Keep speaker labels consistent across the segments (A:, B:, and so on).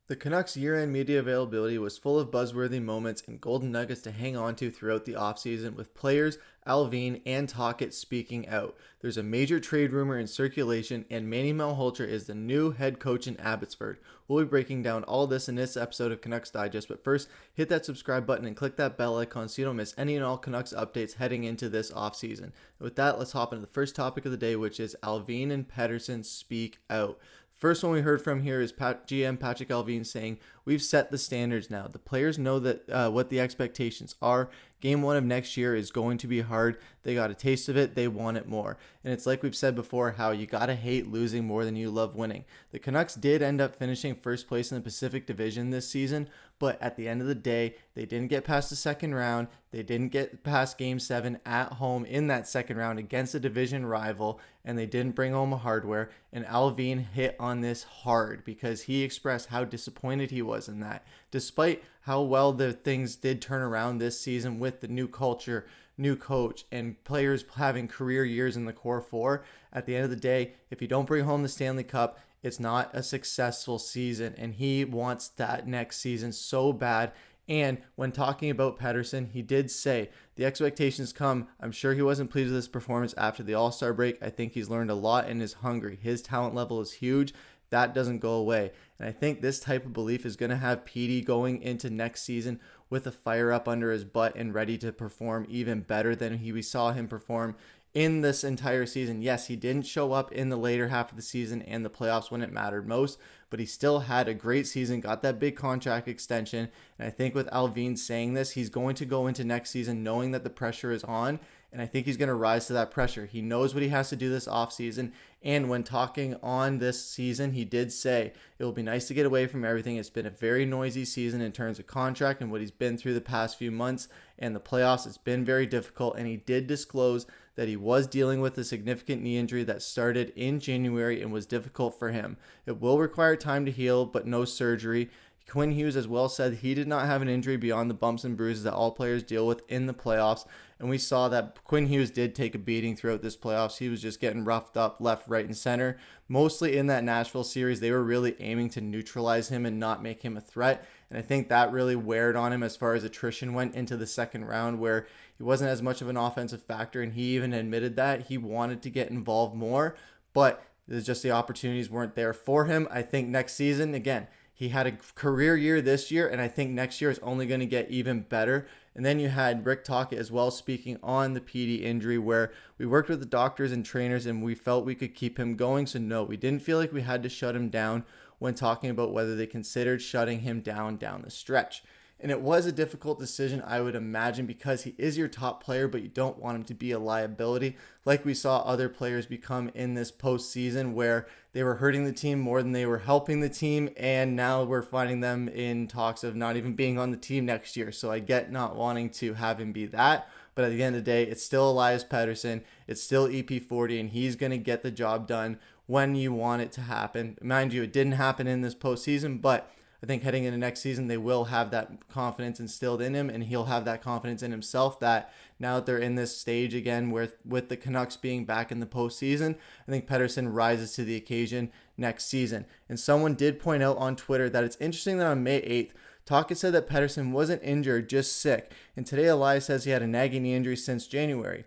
A: The Canucks' year-end media availability was full of buzzworthy moments and golden nuggets to hang on to throughout the offseason, with players, Allvin, and Tocchet speaking out. There's a major trade rumor in circulation, and Manny Malhotra is the new head coach in Abbotsford. We'll be breaking down all this in this episode of Canucks Digest, but first, hit that subscribe button and click that bell icon so you don't miss any and all Canucks updates heading into this offseason. With that, let's hop into the first topic of the day, which is Allvin and Pettersson speak out. First one we heard from here is GM Patrik Allvin saying, "We've set the standards now. The players know that what the expectations are. Game 1 of next year is going to be hard. They got a taste of it. They want it more." And it's like we've said before, how you got to hate losing more than you love winning. The Canucks did end up finishing first place in the Pacific Division this season, but at the end of the day, they didn't get past the second round. They didn't get past Game 7 at home in that second round against a division rival, and they didn't bring home a hardware. And Allvin hit on this hard because he expressed how disappointed he was in that. Despite how well the things did turn around this season with the new culture, new coach, and players having career years in the core four, at the end of the day, if you don't bring home the Stanley Cup, it's not a successful season, and he wants that next season so bad. And when talking about Pettersson, he did say the expectations come. I'm sure he wasn't pleased with his performance after the All-Star break. I think he's learned a lot and is hungry. His talent level is huge. That doesn't go away. And I think this type of belief is going to have Petey going into next season with a fire up under his butt and ready to perform even better than we saw him perform in this entire season. Yes, he didn't show up in the later half of the season and the playoffs when it mattered most, but he still had a great season, got that big contract extension. And I think with Allvin saying this, he's going to go into next season knowing that the pressure is on, and I think he's going to rise to that pressure. He knows what he has to do this offseason, and when talking on this season, he did say it will be nice to get away from everything. It's been a very noisy season in terms of contract and what he's been through the past few months, and the playoffs, it's been very difficult, and he did disclose that he was dealing with a significant knee injury that started in January and was difficult for him. It will require time to heal, but no surgery. Quinn Hughes as well said he did not have an injury beyond the bumps and bruises that all players deal with in the playoffs. And we saw that Quinn Hughes did take a beating throughout this playoffs. He was just getting roughed up left, right, and center. Mostly in that Nashville series, they were really aiming to neutralize him and not make him a threat. And I think that really weared on him as far as attrition went into the second round, where he wasn't as much of an offensive factor. And he even admitted that he wanted to get involved more, but there's just the opportunities weren't there for him. I think next season, again, he had a career year this year, and I think next year is only going to get even better. And then you had Rick Tocchet as well speaking on the PD injury, where we worked with the doctors and trainers and we felt we could keep him going. So no, we didn't feel like we had to shut him down when talking about whether they considered shutting him down the stretch. And it was a difficult decision, I would imagine, because he is your top player, but you don't want him to be a liability like we saw other players become in this postseason, where they were hurting the team more than they were helping the team, and now we're finding them in talks of not even being on the team next year. So I get not wanting to have him be that, but at the end of the day, it's still Elias Pettersson, it's still EP40, and he's going to get the job done when you want it to happen. Mind you, it didn't happen in this postseason, but I think heading into next season, they will have that confidence instilled in him, and he'll have that confidence in himself that now that they're in this stage again with the Canucks being back in the postseason, I think Pettersson rises to the occasion next season. And someone did point out on Twitter that it's interesting that on May 8th, Tocchet said that Pettersson wasn't injured, just sick. And today Elias says he had a nagging knee injury since January.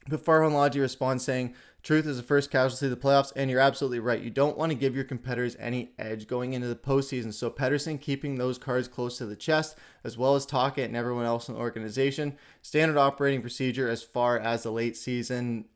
A: But Farhan Ladji responds saying, "Truth is the first casualty of the playoffs, and you're absolutely right. You don't want to give your competitors any edge going into the postseason. So Pettersson keeping those cards close to the chest, as well as Tocchet and everyone else in the organization. Standard operating procedure as far as the late season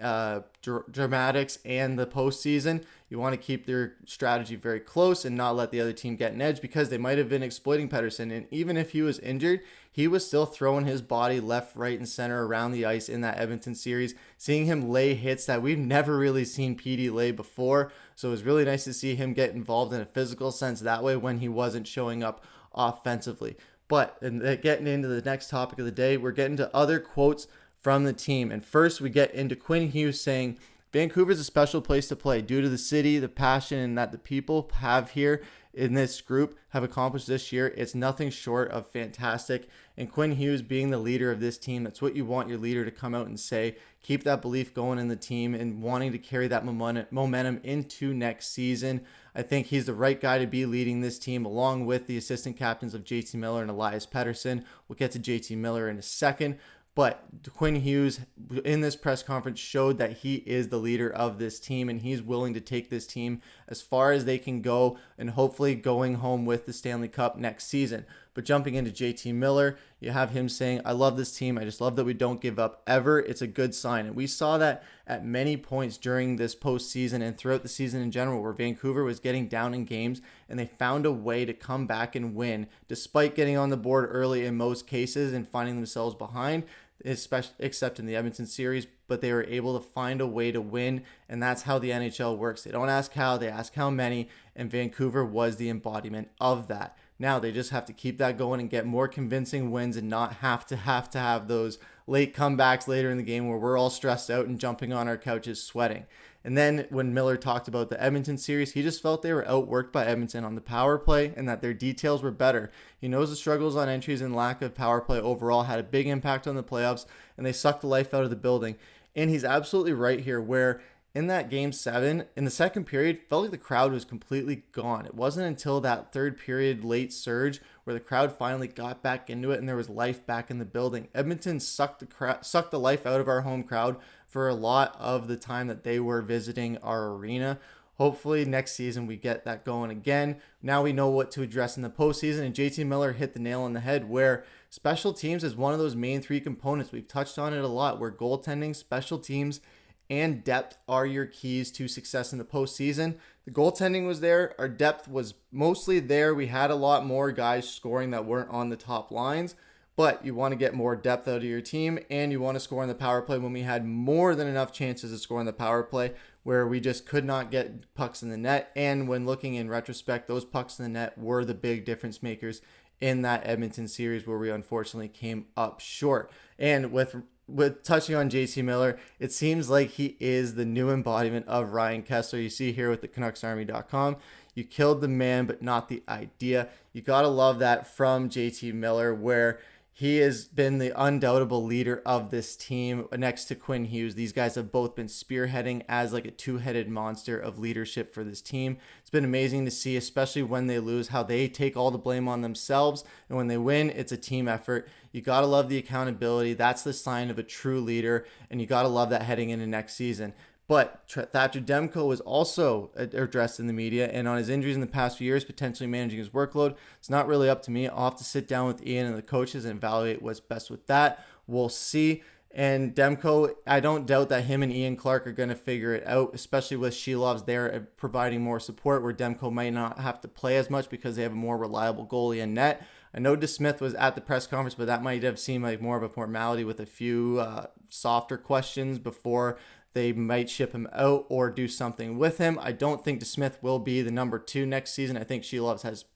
A: dramatics and the postseason. You want to keep their strategy very close and not let the other team get an edge, because they might have been exploiting Pettersson. And even if he was injured, he was still throwing his body left, right, and center around the ice in that Edmonton series, seeing him lay hits that we've never really seen PD lay before. So it was really nice to see him get involved in a physical sense that way when he wasn't showing up offensively." But getting into the next topic of the day, we're getting to other quotes from the team. And first, we get into Quinn Hughes saying, "Vancouver's a special place to play due to the city, the passion, and that the people have here. in this group have accomplished this year, it's nothing short of fantastic. And Quinn Hughes being the leader of this team, that's what you want your leader to come out and say. Keep that belief going in the team and wanting to carry that momentum into next season. I think he's the right guy to be leading this team, along with the assistant captains of JT Miller and Elias Pettersson. We'll get to JT Miller in a second. But Quinn Hughes in this press conference showed that he is the leader of this team, and he's willing to take this team as far as they can go and hopefully going home with the Stanley Cup next season. But jumping into JT Miller, you have him saying, I love this team. I just love that we don't give up ever. It's a good sign. And we saw that at many points during this postseason and throughout the season in general, where Vancouver was getting down in games and they found a way to come back and win despite getting on the board early in most cases and finding themselves behind, especially except in the Edmonton series, but they were able to find a way to win, and that's how the NHL works. They don't ask how, they ask how many, and Vancouver was the embodiment of that. Now they just have to keep that going and get more convincing wins and not have to have those late comebacks later in the game where we're all stressed out and jumping on our couches sweating. And then when Miller talked about the Edmonton series, he just felt they were outworked by Edmonton on the power play and that their details were better. He knows the struggles on entries and lack of power play overall had a big impact on the playoffs, and they sucked the life out of the building. And he's absolutely right here, where in that game 7, in the second period, felt like the crowd was completely gone. It wasn't until that third period late surge where the crowd finally got back into it and there was life back in the building. Edmonton sucked the life out of our home crowd for a lot of the time that they were visiting our arena. Hopefully next season we get that going again. Now we know what to address in the postseason, and JT Miller hit the nail on the head where special teams is one of those main 3 components. We've touched on it a lot, where goaltending, special teams, and depth are your keys to success in the postseason. The goaltending was there. Our depth was mostly there. We had a lot more guys scoring that weren't on the top lines, but you want to get more depth out of your team, and you want to score on the power play when we had more than enough chances to score on the power play, where we just could not get pucks in the net. And when looking in retrospect, those pucks in the net were the big difference makers in that Edmonton series where we unfortunately came up short. And with touching on JT Miller, it seems like he is the new embodiment of Ryan Kesler. You see here with the CanucksArmy.com, you killed the man, but not the idea. You got to love that from JT Miller, where he has been the undoubtable leader of this team next to Quinn Hughes. These guys have both been spearheading as like a two-headed monster of leadership for this team. It's been amazing to see, especially when they lose, how they take all the blame on themselves. And when they win, it's a team effort. You got to love the accountability. That's the sign of a true leader. And you got to love that heading into next season. But Thatcher Demko was also addressed in the media, and on his injuries in the past few years, potentially managing his workload. It's not really up to me. I'll have to sit down with Ian and the coaches and evaluate what's best with that. We'll see. And Demko, I don't doubt that him and Ian Clark are going to figure it out, especially with Shilov's there providing more support, where Demko might not have to play as much because they have a more reliable goalie in net. I know DeSmith was at the press conference, but that might have seemed like more of a formality with a few softer questions before they might ship him out or do something with him. I don't think DeSmith will be the number 2 next season. I think Shilovs has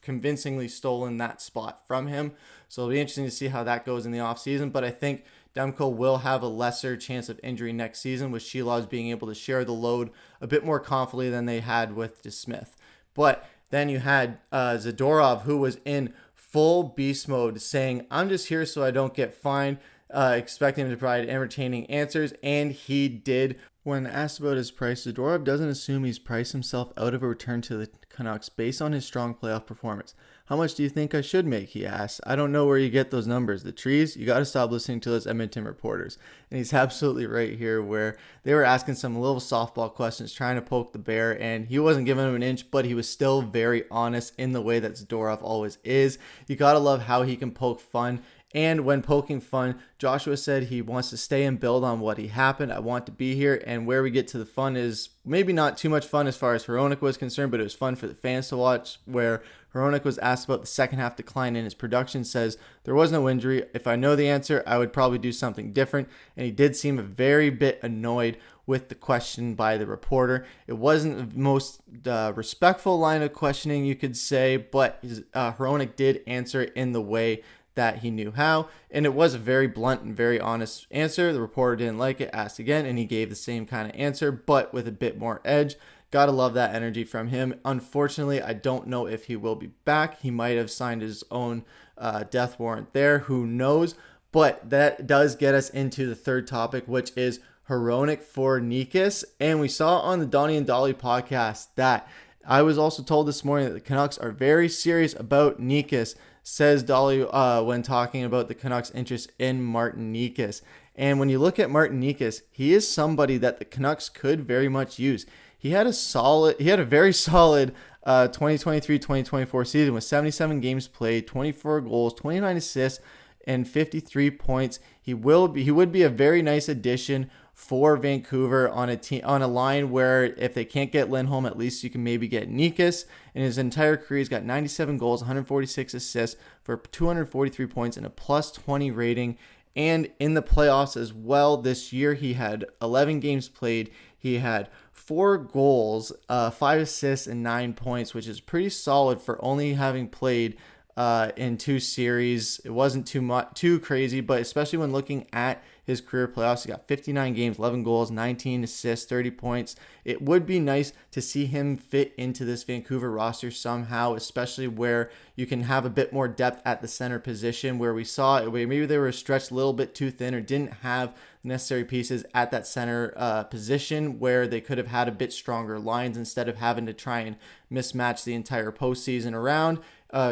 A: convincingly stolen that spot from him. So it'll be interesting to see how that goes in the offseason. But I think Demko will have a lesser chance of injury next season, with Shilovs being able to share the load a bit more confidently than they had with DeSmith. But then you had Zadorov, who was in full beast mode, saying, I'm just here so I don't get fined. Expecting him to provide entertaining answers, and he did. When asked about his price, Zadorov doesn't assume he's priced himself out of a return to the Canucks based on his strong playoff performance. How much do you think I should make, he asks. I don't know where you get those numbers. The trees? You got to stop listening to those Edmonton reporters. And he's absolutely right here, where they were asking some little softball questions, trying to poke the bear, and he wasn't giving him an inch, but he was still very honest in the way that Zadorov always is. You got to love how he can poke fun. And when poking fun, Joshua said he wants to stay and build on what he happened. I want to be here. And where we get to the fun is maybe not too much fun as far as Hronek was concerned, but it was fun for the fans to watch, where Hronek was asked about the second half decline in his production, says, there was no injury. If I know the answer, I would probably do something different. And he did seem a very bit annoyed with the question by the reporter. It wasn't the most respectful line of questioning, you could say, but Hronek did answer it in the way that he knew how, and it was a very blunt and very honest answer. The reporter didn't like it, asked again, and he gave the same kind of answer, but with a bit more edge. Gotta love that energy from him. Unfortunately, I don't know if he will be back. He might have signed his own death warrant there. Who knows? But that does get us into the third topic, which is Hronek for Necas. And we saw on the Donnie and Dolly podcast that I was also told this morning that the Canucks are very serious about Necas, says Dolly when talking about the Canucks' interest in Martin Necas. And when you look at Martin Necas, he is somebody that the Canucks could very much use. He had a very solid 2023-2024 season with 77 games played, 24 goals, 29 assists, and 53 points. He would be a very nice addition for Vancouver on a line where if they can't get Lindholm, at least you can maybe get Necas. In his entire career, he's got 97 goals, 146 assists for 243 points and a plus 20 rating. And in the playoffs as well this year, he had 11 games played. He had 4 goals, 5 assists, and 9 points, which is pretty solid for only having played in 2 series. It wasn't too crazy, but especially when looking at his career playoffs, he got 59 games, 11 goals, 19 assists, 30 points. It would be nice to see him fit into this Vancouver roster somehow, especially where you can have a bit more depth at the center position, where we saw maybe they were stretched a little bit too thin or didn't have necessary pieces at that center position where they could have had a bit stronger lines instead of having to try and mismatch the entire postseason around.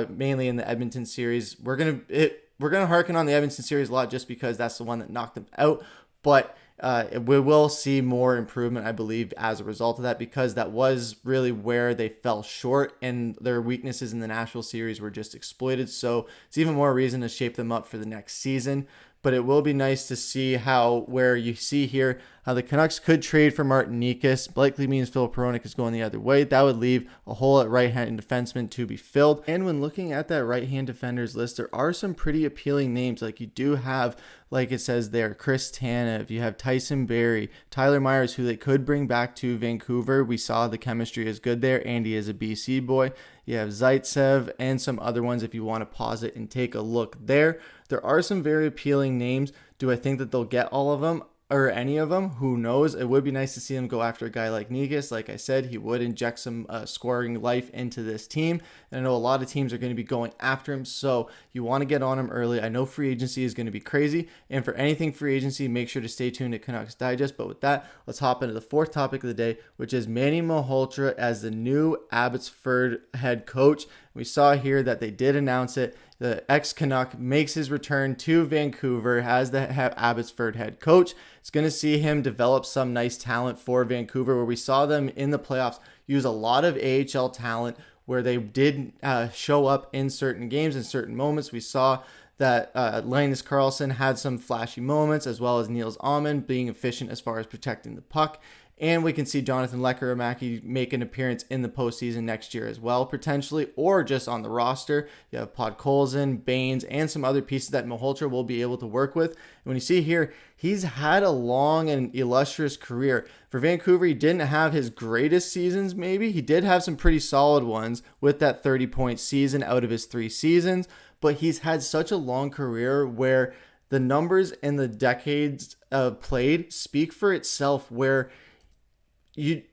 A: Mainly in the Edmonton series, we're gonna harken on the Edmonton series a lot just because that's the one that knocked them out. But we will see more improvement, I believe, as a result of that, because that was really where they fell short and their weaknesses in the Nashville series were just exploited. So it's even more reason to shape them up for the next season. But it will be nice to see where you see here how the Canucks could trade for Martin Necas. Likely means Filip Hronek is going the other way. That would leave a hole at right-hand defenseman to be filled. And when looking at that right-hand defenders list, there are some pretty appealing names. Like you do have, like it says there, Chris Tanev. You have Tyson Barrie, Tyler Myers, who they could bring back to Vancouver. We saw the chemistry is good there. Andy is a BC boy. You have Zaitsev and some other ones if you want to pause it and take a look there. There are some very appealing names. Do I think that they'll get all of them or any of them? Who knows? It would be nice to see them go after a guy like Necas. Like I said, he would inject some scoring life into this team. And I know a lot of teams are going to be going after him, so you want to get on him early. I know free agency is going to be crazy, and for anything free agency, make sure to stay tuned to Canucks Digest. But with that, let's hop into the fourth topic of the day, which is Manny Malhotra as the new Abbotsford head coach. We saw here that they did announce it. The ex-Canuck makes his return to Vancouver as the Abbotsford head coach. It's going to see him develop some nice talent for Vancouver, where we saw them in the playoffs use a lot of AHL talent where they did show up in certain games in certain moments. We saw that Linus Karlsson had some flashy moments, as well as Niels Ahmann being efficient as far as protecting the puck. And we can see Jonathan Lekkerimäki make an appearance in the postseason next year as well, potentially, or just on the roster. You have Podkolzin, Baines, and some other pieces that Malhotra will be able to work with. And when you see here, he's had a long and illustrious career. For Vancouver, he didn't have his greatest seasons, maybe. He did have some pretty solid ones with that 30-point season out of his 3 seasons, but he's had such a long career where the numbers and the decades played speak for itself, where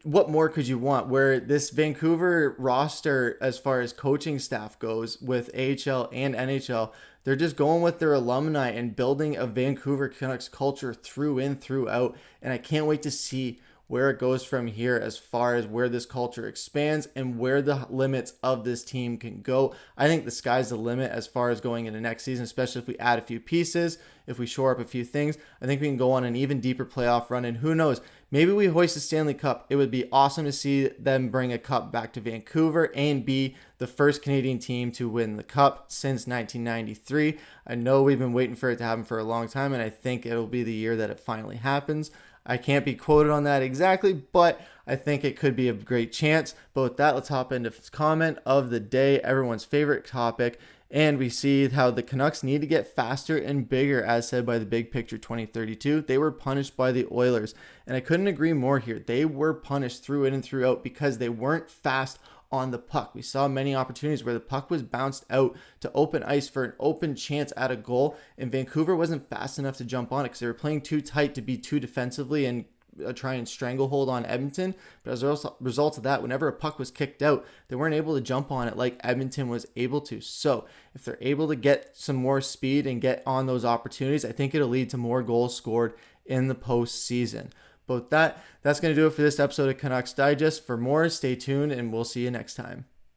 A: what more could you want? Where this Vancouver roster, as far as coaching staff goes, with AHL and NHL, they're just going with their alumni and building a Vancouver Canucks culture through and throughout. And I can't wait to see where it goes from here as far as where this culture expands and where the limits of this team can go. I think the sky's the limit as far as going into next season, especially if we add a few pieces, if we shore up a few things. I think we can go on an even deeper playoff run, and who knows, maybe we hoist the Stanley Cup. It would be awesome to see them bring a cup back to Vancouver and be the first Canadian team to win the cup since 1993. I know we've been waiting for it to happen for a long time, and I think it'll be the year that it finally happens. I can't be quoted on that exactly, but I think it could be a great chance. But with that, let's hop into comment of the day, everyone's favorite topic. And we see how the Canucks need to get faster and bigger, as said by the Big Picture 2032. They were punished by the Oilers, and I couldn't agree more here. They were punished through in and throughout because they weren't fast on the puck. We saw many opportunities where the puck was bounced out to open ice for an open chance at a goal, and Vancouver wasn't fast enough to jump on it because they were playing too tight to be too defensively and try and stranglehold on Edmonton. But as a result of that, whenever a puck was kicked out, they weren't able to jump on it like Edmonton was able to. So if they're able to get some more speed and get on those opportunities, I think it'll lead to more goals scored in the postseason. But that's going to do it for this episode of Canucks Digest. For more, stay tuned, and we'll see you next time.